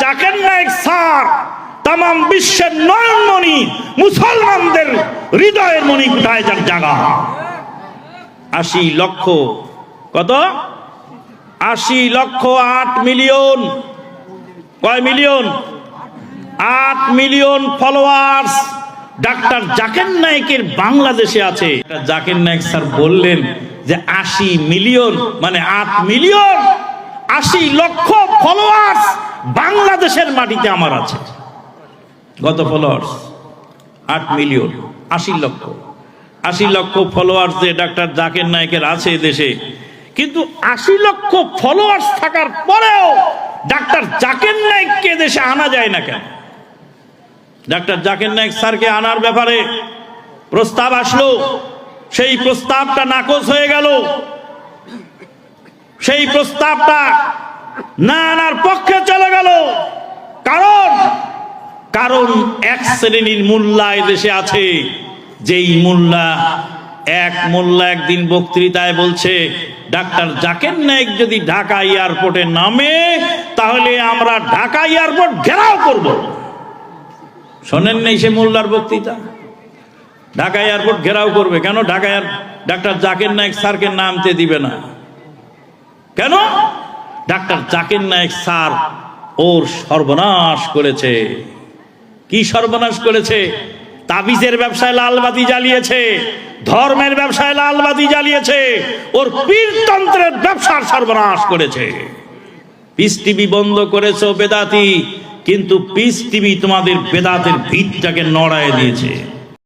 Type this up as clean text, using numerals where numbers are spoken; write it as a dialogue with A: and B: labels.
A: Zakir Naik sir তাম বিশ্বের নয়নমণি, মুসলমানদের হৃদয়ের মণি কোথায় যার জায়গা। 80 লক্ষ, কত 80 লক্ষ 8 মিলিয়ন, কয় million? 8 million followers doctor Zakir নায়েকের বাংলাদেশে আছে। জাকির নায়েক স্যার বললেন যে 80 মিলিয়ন মানে 8 মিলিয়ন, 80 লক্ষ ফলোয়ার্স বাংলাদেশের মাটিতে আমার আছে। কত ফলোয়ার্স? 8 মিলিয়ন, 80 লক্ষ। 80 লক্ষ ফলোয়ার্স যে ডাক্তার জাকির নায়েকের আছে দেশে, কিন্তু 80 লক্ষ ফলোয়ার্স থাকার পরেও ডাক্তার জাকির নায়েককে দেশে আনা যায় না কেন? ডাক্তার জাকির নায়েক স্যারকে আনার ব্যাপারে প্রস্তাব আসলো, সেই প্রস্তাবটা নাকচ হয়ে গেল। সেই প্রস্তাবটা না আনার পক্ষে চলে গেল। কারণ এক শ্রেণীর মোল্লা দেশে আছে, যেই মোল্লা একদিন বক্তৃতায় বলছে ডাক্তার জাকির নায়েক যদি ঢাকা এয়ারপোর্টে নামে তাহলে আমরা ঢাকা এয়ারপোর্ট ঘেরাও করব। শোনেন নাই সে মোল্লার বক্তৃতা? ঢাকা এয়ারপোর্ট ঘেরাও করবে কেন? ডাক্তার জাকির নায়েক স্যারকে নামতে দিবে না কেন? ডাক্তার জাকির নায়েক স্যার ওর সর্বনাশ করেছে। কি সর্বনাশ করেছে? তাবিজের ব্যবসায় লালবাতি জ্বালিয়েছে, ধর্মের ব্যবসায় লালবাতি জ্বালিয়েছে, ওর পীরতন্ত্রের ব্যবসার সর্বনাশ করেছে। পিস টিভি বন্ধ করেছো বেদাতি, কিন্তু পিস টিভি তোমাদের বেদাতের ভিতটাকে নড়ায় দিয়েছে।